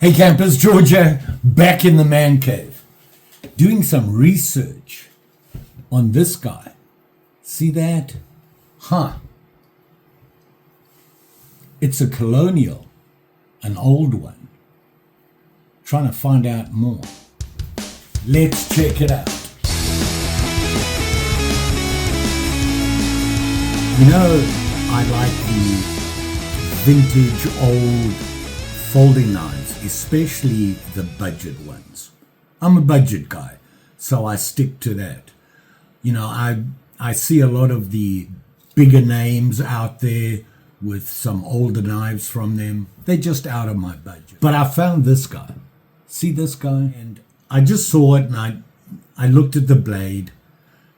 Hey campers, Georgia, back in the man cave, doing some research on this guy. See that? It's a Colonial, an old one. Trying to find out more. Let's check it out. You know, I like the vintage old folding knives, especially the budget ones. I'm a budget guy, so I stick to that. You know, I see a lot of the bigger names out there with some older knives from them. They're just out of my budget. But I found this guy. See this guy? And I just saw it and I looked at the blade,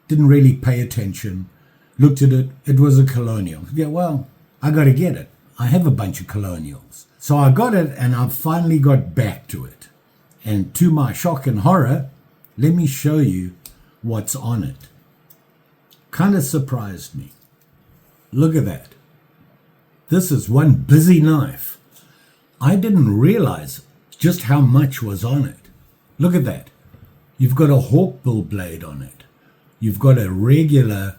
didn't really pay attention, looked at it, it was a Colonial. Yeah, well, I got to get it. I have a bunch of Colonials. So I got it and I finally got back to it. And to my shock and horror, let me show you what's on it. Kind of surprised me. Look at that. This is one busy knife. I didn't realize just how much was on it. Look at that. You've got a hawkbill blade on it. You've got a regular,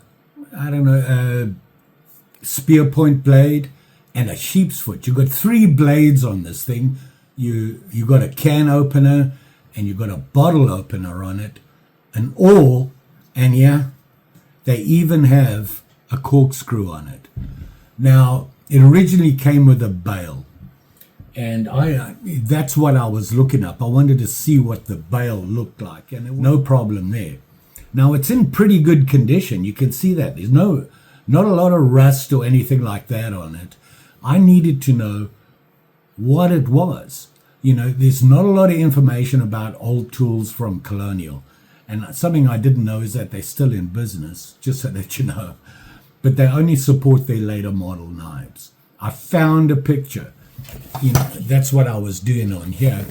spear point blade and a sheep's foot. You've got 3 blades on this thing. You got a can opener and you've got a bottle opener on it, an awl, and yeah, they even have a corkscrew on it. Now, it originally came with a bail, and that's what I was looking up. I wanted to see what the bail looked like, and no problem there. Now, it's in pretty good condition. You can see that. There's not a lot of rust or anything like that on it. I needed to know what it was. You know, there's not a lot of information about old tools from Colonial. And something I didn't know is that they're still in business, just so that you know. But they only support their later model knives. I found a picture. You know, that's what I was doing on here.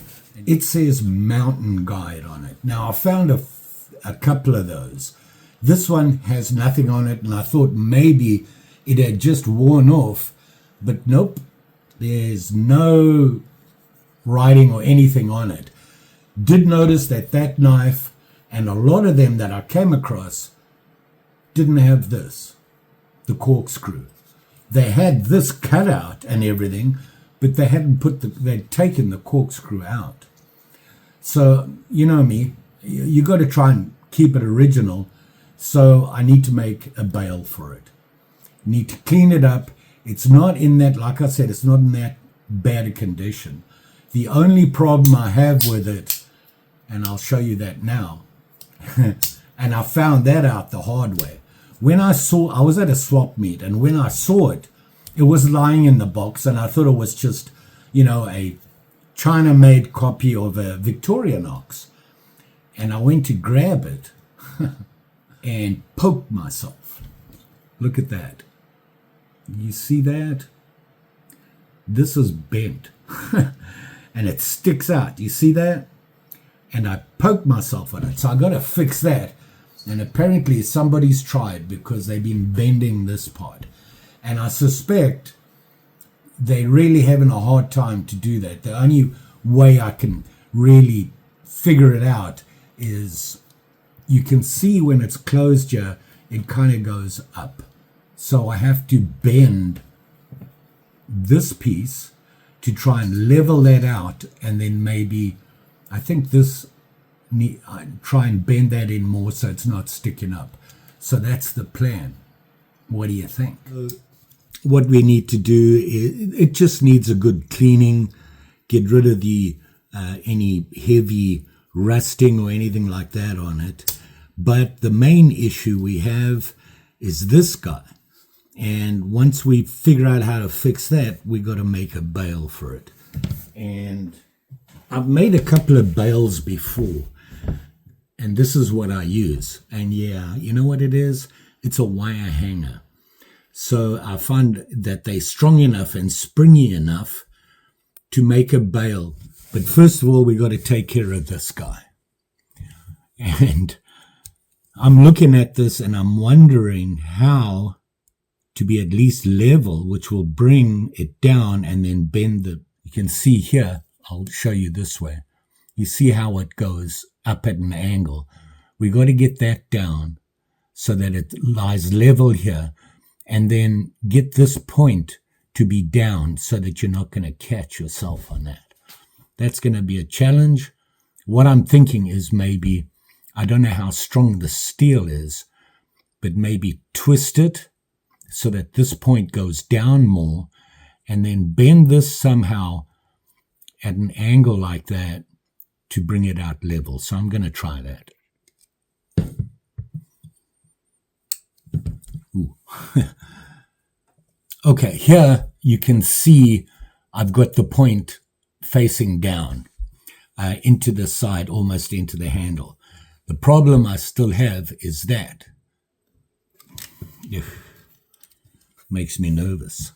It says Mountain Guide on it. Now, I found a couple of those. This one has nothing on it, and I thought maybe it had just worn off. But nope, there's no writing or anything on it. Did notice that knife and a lot of them that I came across didn't have this, the corkscrew. They had this cut out and everything, but they hadn't they'd taken the corkscrew out. So, you know me, you got to try and keep it original. So I need to make a bail for it. Need to clean it up. It's not in that, like I said, it's not in that bad a condition. The only problem I have with it, and I'll show you that now, and I found that out the hard way. When I was at a swap meet, and when I saw it, it was lying in the box, and I thought it was just, a China-made copy of a Victorinox. And I went to grab it and poked myself. Look at that. You see that? This is bent and it sticks out. You see that? And I poked myself on it. So I got to fix that. And apparently somebody's tried because they've been bending this part. And I suspect they're really having a hard time to do that. The only way I can really figure it out is you can see when it's closed here, it kind of goes up. So I have to bend this piece to try and level that out, and then maybe, I think try and bend that in more so it's not sticking up. So that's the plan. What do you think? What we need to do is, it just needs a good cleaning, get rid of the any heavy rusting or anything like that on it. But the main issue we have is this guy. And once we figure out how to fix that, we got to make a bail for it. And I've made a couple of bails before, and this is what I use. And yeah, you know what it is? It's a wire hanger. So I find that they're strong enough and springy enough to make a bail. But first of all, we got to take care of this guy. And I'm looking at this and I'm wondering how to be at least level, which will bring it down and then bend you can see here I'll show you this way. You see how it goes up at an angle. We got to get that down so that it lies level here, and then get this point to be down so that you're not going to catch yourself on that. That's going to be a challenge. What I'm thinking is maybe, I don't know how strong the steel is, but maybe twist it so that this point goes down more, and then bend this somehow at an angle like that to bring it out level. So I'm going to try that. Ooh. Okay, here you can see I've got the point facing down into the side, almost into the handle. The problem I still have is that. Makes me nervous.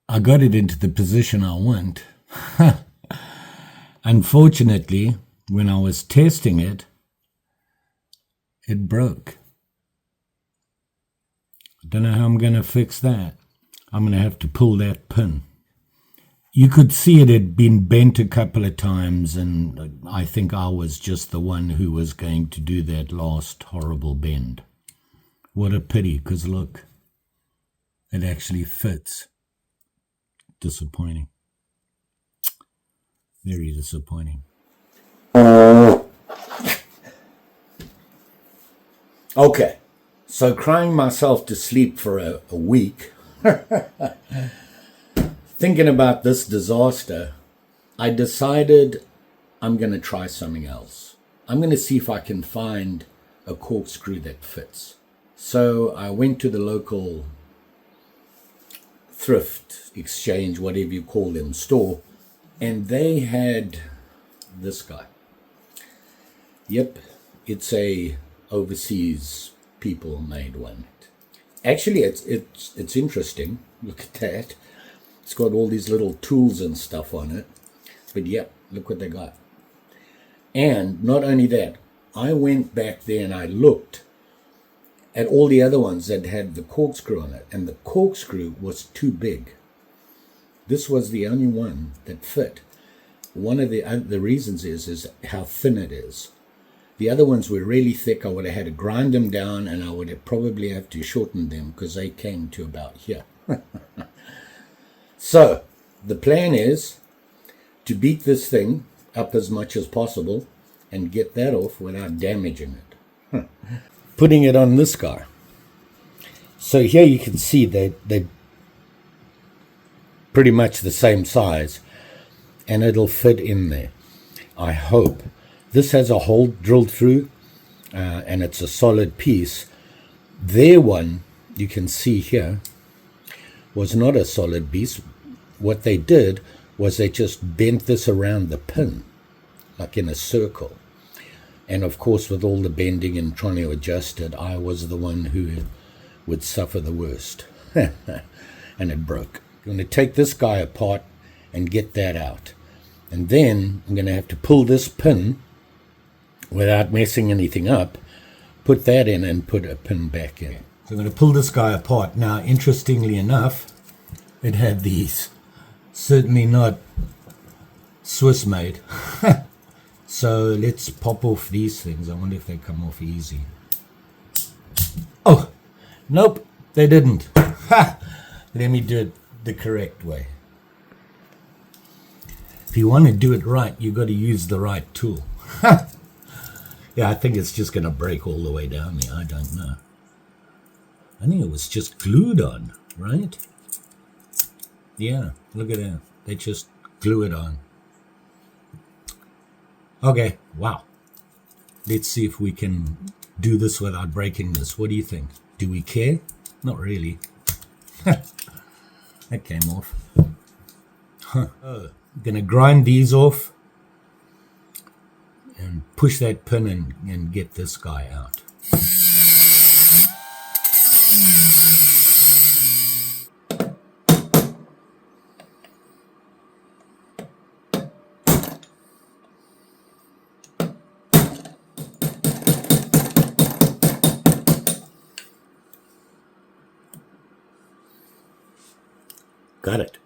I got it into the position I want. Unfortunately, when I was testing it, it broke. I don't know how I'm going to fix that. I'm going to have to pull that pin. You could see it had been bent a couple of times, and I think I was just the one who was going to do that last horrible bend. What a pity, because look, it actually fits. Disappointing. Very disappointing. Okay, so crying myself to sleep for a week, thinking about this disaster, I decided I'm going to try something else. I'm going to see if I can find a corkscrew that fits. So I went to the local thrift exchange, whatever you call them, store, and they had this guy. Yep, it's a overseas people made one. Actually, it's interesting. Look at that. It's got all these little tools and stuff on it. But yep, look what they got. And not only that, I went back there and I looked at all the other ones that had the corkscrew on it, and the corkscrew was too big. This was the only one that fit. One of the reasons is how thin it is. The other ones were really thick. I would have had to grind them down, and I would have probably have to shorten them because they came to about here. So the plan is to beat this thing up as much as possible and get that off without damaging it. Putting it on this guy. So here you can see they're pretty much the same size, and it'll fit in there, I hope. This has a hole drilled through, and it's a solid piece. Their one, you can see here, was not a solid piece. What they did was they just bent this around the pin, like in a circle. And of course, with all the bending and trying to adjust it, I was the one who would suffer the worst. And it broke. I'm going to take this guy apart and get that out. And then I'm going to have to pull this pin without messing anything up, put that in and put a pin back in. So I'm going to pull this guy apart. Now, interestingly enough, it had these. Certainly not Swiss made. So let's pop off these things. I wonder if they come off easy. Oh, nope, they didn't. Ha! Let me do it the correct way. If you want to do it right, you've got to use the right tool. Yeah, I think it's just going to break all the way down there. I don't know. I think it was just glued on, right? Yeah, look at that. They just glue it on. Okay, wow. Let's see if we can do this without breaking this. What do you think? Do we care? Not really. That came off. I'm going to grind these off and push that pin and get this guy out. Got it.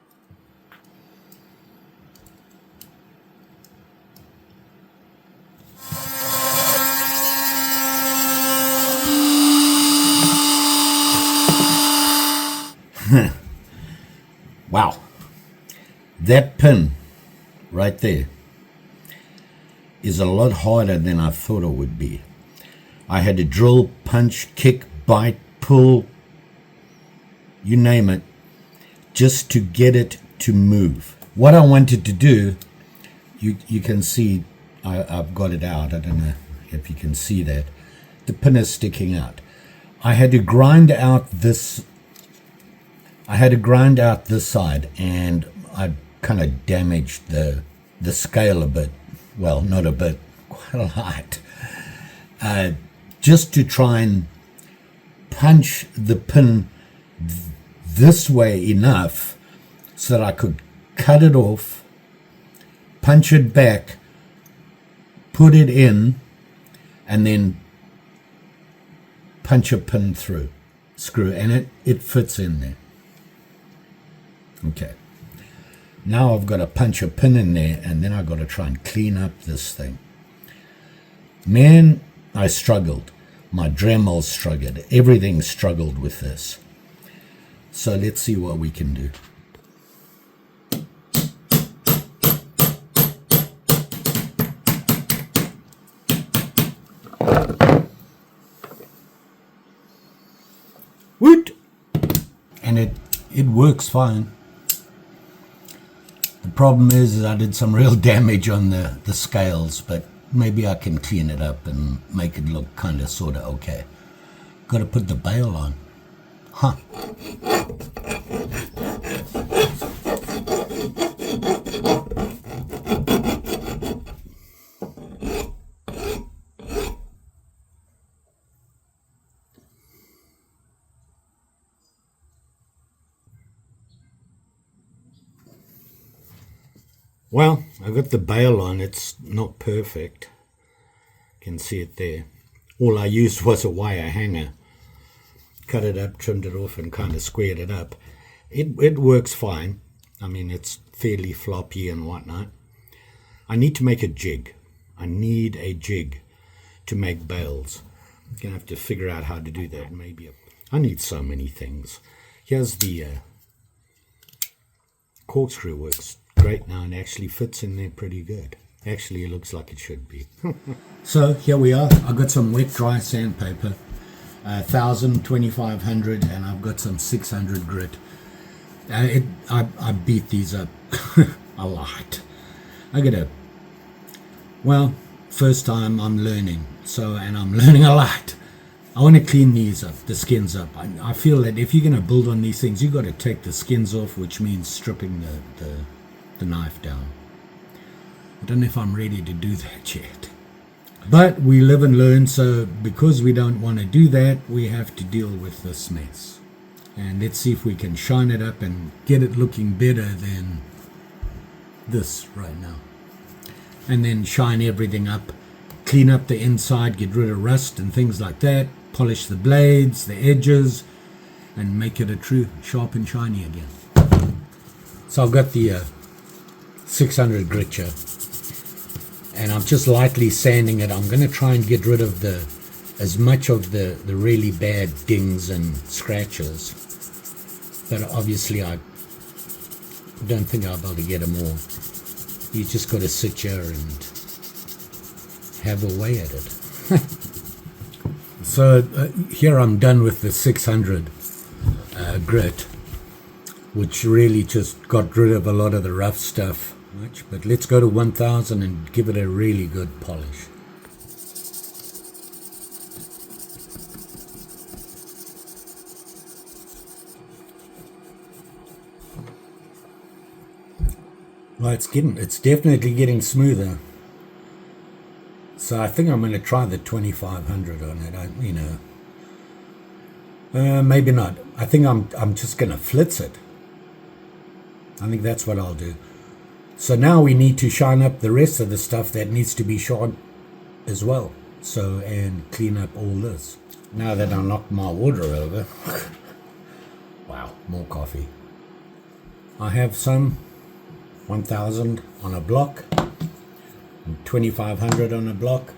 Wow. That pin right there is a lot harder than I thought it would be. I had to drill, punch, kick, bite, pull, you name it, just to get it to move. What I wanted to do, you can see I've got it out. I don't know if you can see that. The pin is sticking out. I had to grind out this side, and I kind of damaged the scale a bit. Well, not a bit, quite a lot. Just to try and punch the pin this way enough so that I could cut it off, punch it back, put it in, and then punch a pin through, screw, and it fits in there. Okay. Now I've got to punch a pin in there, and then I've got to try and clean up this thing. Man, I struggled. My Dremel struggled. Everything struggled with this. So let's see what we can do. Woot! And it works fine. The problem is I did some real damage on the scales, but maybe I can clean it up and make it look kind of sort of okay. Got to put the bail on. Huh. Well, I got the bail on. It's not perfect. You can see it there. All I used was a wire hanger. Cut it up, trimmed it off, and kind of squared it up. It works fine. I mean, it's fairly floppy and whatnot. I need to make a jig. I need a jig to make bails. I'm going to have to figure out how to do that. Maybe I need so many things. Here's the corkscrew works great now and actually fits in there pretty good. Actually, it looks like it should be. So here we are. I've got some wet dry sandpaper, 1000, 2500, and I've got some 600 grit. I beat these up a lot. Well, first time I'm learning, and I'm learning a lot. I want to clean these up, the skins up. I feel that if you're going to build on these things, you've got to take the skins off, which means stripping the knife down. I don't know if I'm ready to do that yet. But we live and learn, so because we don't want to do that, we have to deal with this mess. And let's see if we can shine it up and get it looking better than this right now. And then shine everything up, clean up the inside, get rid of rust and things like that, polish the blades, the edges, and make it a true sharp and shiny again. So I've got the 600 grit here, and I'm just lightly sanding it. I'm going to try and get rid of as much of the really bad dings and scratches, but obviously I don't think I'll be able to get them all. You just got to sit here and have a way at it. So here I'm done with the 600 grit, which really just got rid of a lot of the rough stuff. But let's go to 1000 and give it a really good polish. Well, it's definitely getting smoother. So I think I'm going to try the 2500 on it. Maybe not. I think I'm just going to flitz it. I think that's what I'll do. So now we need to shine up the rest of the stuff that needs to be shined as well. And clean up all this. Now that I knocked my water over. Wow, more coffee. I have some 1000 on a block, 2500 on a block.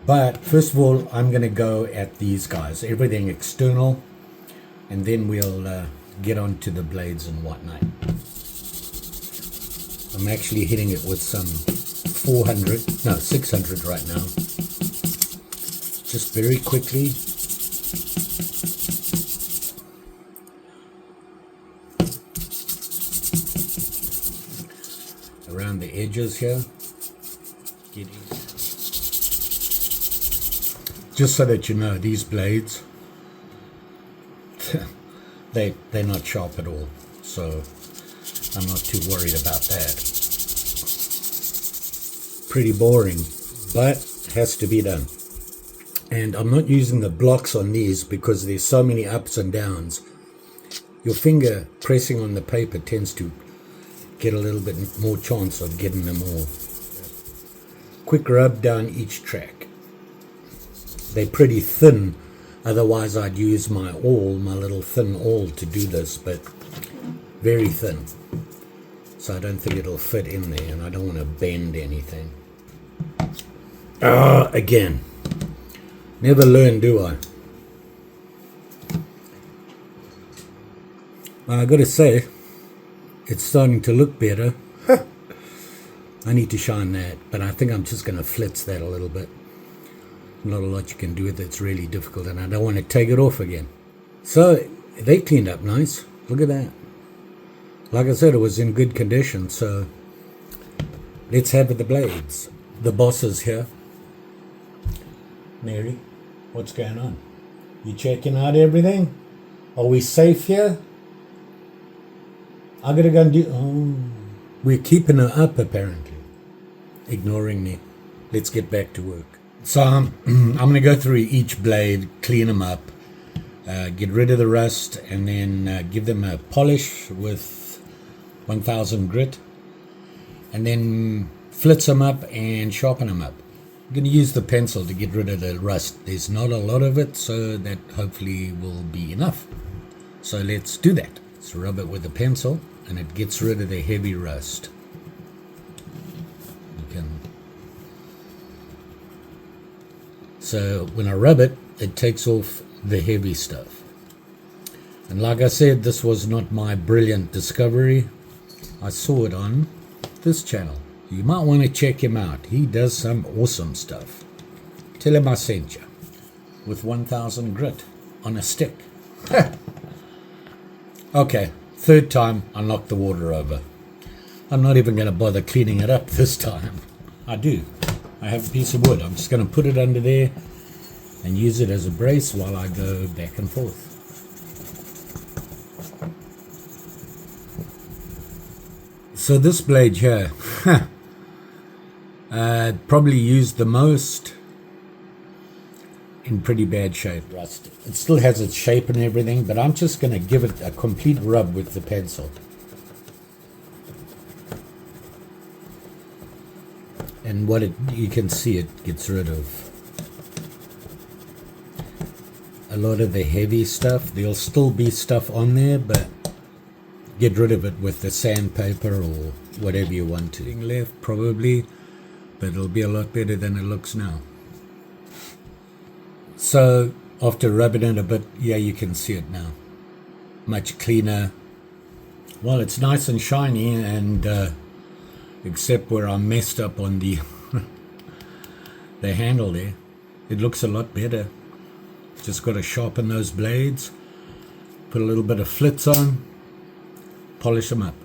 But first of all, I'm going to go at these guys, everything external, and then we'll get on to the blades and whatnot. I'm actually hitting it with some 600 right now. Just very quickly. Around the edges here. Just so that you know, these blades, they're not sharp at all, so I'm not too worried about that. Pretty boring, but has to be done. And I'm not using the blocks on these because there's so many ups and downs. Your finger pressing on the paper tends to get a little bit more chance of getting them all. Quick rub down each track. They're pretty thin, otherwise I'd use my little thin awl to do this, but very thin. So I don't think it'll fit in there, and I don't want to bend anything. Again. Never learn, do I? Well, I gotta say, it's starting to look better. I need to shine that, but I think I'm just gonna flitz that a little bit. Not a lot you can do with it. It's really difficult, and I don't want to take it off again. So they cleaned up nice. Look at that. Like I said, it was in good condition. So let's have the blades. The boss is here. Mary, what's going on? You checking out everything? Are we safe here? I gotta go and do. Oh, we're keeping her up apparently. Ignoring me. Let's get back to work. So I'm going to go through each blade, clean them up, get rid of the rust, and then give them a polish with 1000 grit, and then flitz them up and sharpen them up. I'm going to use the pencil to get rid of the rust. There's not a lot of it, so that hopefully will be enough. So let's do that. Let's rub it with the pencil, and it gets rid of the heavy rust. So when I rub it, it takes off the heavy stuff. And like I said, this was not my brilliant discovery. I saw it on this channel. You might want to check him out. He does some awesome stuff. Tell him I sent you. With 1000 grit on a stick. Okay, third time I knocked the water over. I'm not even going to bother cleaning it up this time. I do. I have a piece of wood. I'm just going to put it under there and use it as a brace while I go back and forth. So this blade here, probably used the most, in pretty bad shape. Rust. It still has its shape and everything, but I'm just going to give it a complete rub with the pencil. And you can see it gets rid of a lot of the heavy stuff. There'll still be stuff on there, but get rid of it with the sandpaper or whatever you want to. Left probably, but it'll be a lot better than it looks now. So after rubbing it a bit, yeah, you can see it now. Much cleaner. Well, it's nice and shiny, and except where I messed up on the the handle there, it looks a lot better. Just got to sharpen those blades, put a little bit of flitz on, polish them up.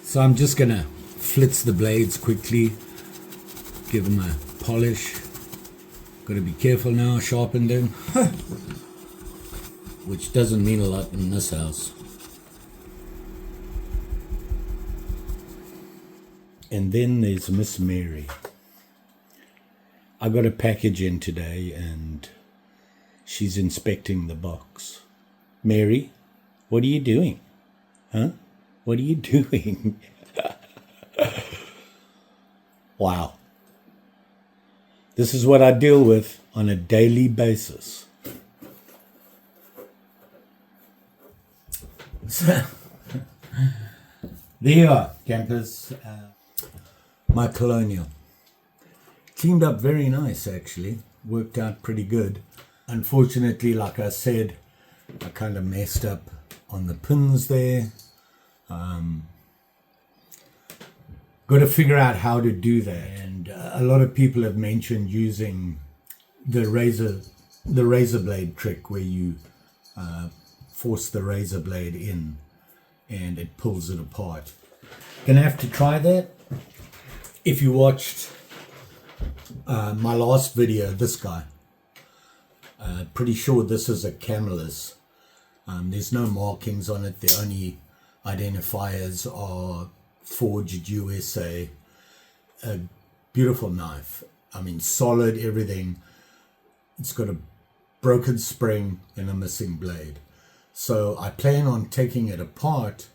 So I'm just gonna flitz the blades quickly, give them a polish. Got to be careful now, sharpened in, which doesn't mean a lot in this house. And then there's Miss Mary. I got a package in today and she's inspecting the box. Mary, what are you doing? Huh? What are you doing? Wow. This is what I deal with on a daily basis. So, there you are, campers. My Colonial. Cleaned up very nice, actually. Worked out pretty good. Unfortunately, like I said, I kind of messed up on the pins there. Got to figure out how to do that. And a lot of people have mentioned using the razor blade trick, where you force the razor blade in and it pulls it apart. Gonna have to try that. If you watched my last video, this guy, pretty sure this is a camelus. There's no markings on it. The only identifiers are Forged USA. A beautiful knife. I mean, solid, everything. It's got a broken spring and a missing blade. So I plan on taking it apart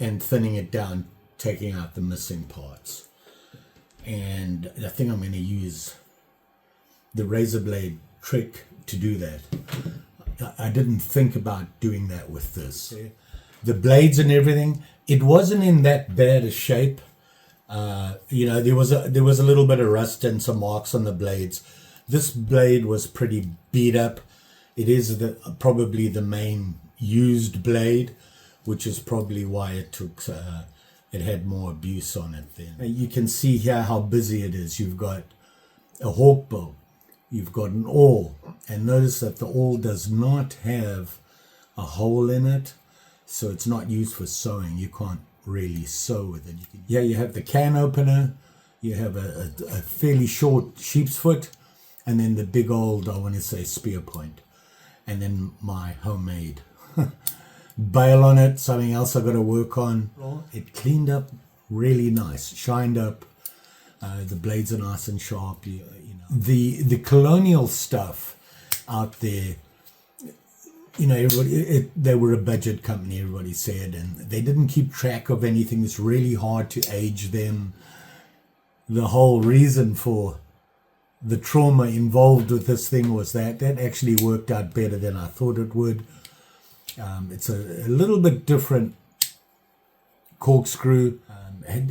and thinning it down, taking out the missing parts. And I think I'm going to use the razor blade trick to do that. I didn't think about doing that with this. The blades and everything, it wasn't in that bad a shape. There was a little bit of rust and some marks on the blades. This blade was pretty beat up. It is probably the main used blade, which is probably why it had more abuse on it then. You can see here how busy it is. You've got a hawk bill, you've got an awl, and notice that the awl does not have a hole in it, so it's not used for sewing. You can't really sew with it. You have the can opener, you have a fairly short sheep's foot, and then the big old, I want to say, spear point, and then my homemade bail on it. Something else I got to work on. It cleaned up really nice, shined up. The blades are nice and sharp. The Colonial stuff out there, they were a budget company, everybody said, and they didn't keep track of anything. It's really hard to age them. The whole reason for the trauma involved with this thing was that actually worked out better than I thought it would. It's a little bit different corkscrew.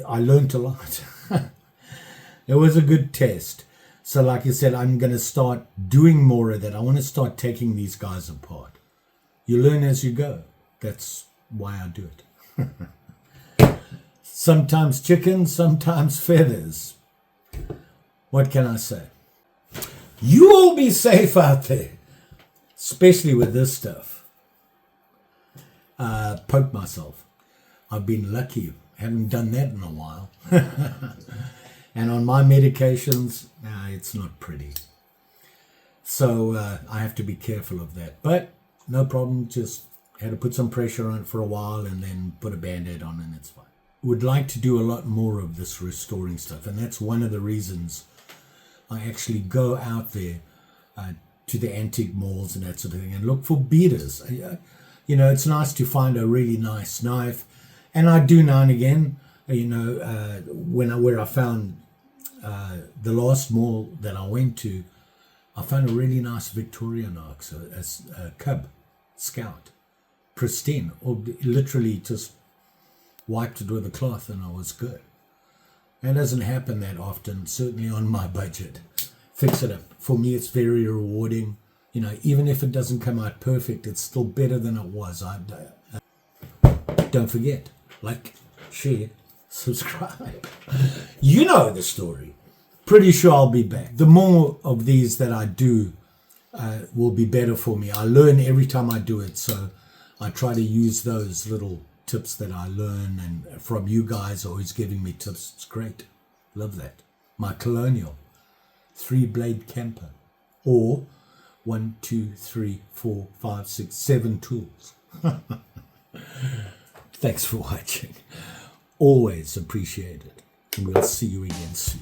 I learned a lot. It was a good test. So like I said, I'm going to start doing more of that. I want to start taking these guys apart. You learn as you go. That's why I do it. Sometimes chicken, sometimes feathers. What can I say? You all be safe out there, especially with this stuff. Poke myself. I've been lucky. Haven't done that in a while. And on my medications, it's not pretty. So I have to be careful of that. But no problem. Just had to put some pressure on it for a while and then put a band-aid on and it's fine. Would like to do a lot more of this restoring stuff. And that's one of the reasons I actually go out there to the antique malls and that sort of thing and look for beaters. It's nice to find a really nice knife. And I do now and again, where I found the last mall that I went to, I found a really nice Victorian ox, a cub, scout, pristine, or literally just wiped it with a cloth and I was good. That doesn't happen that often, certainly on my budget. Fix it up. For me, it's very rewarding. Even if it doesn't come out perfect, it's still better than it was. Don't forget, like, share, subscribe. You know the story. Pretty sure I'll be back. The more of these that I do will be better for me. I learn every time I do it, so I try to use those little tips that I learn, and from you guys always giving me tips. It's great. Love that. My Colonial 3-blade camper, or 1, 2, 3, 4, 5, 6, 7 tools. Thanks for watching. Always appreciate it. And we'll see you again soon.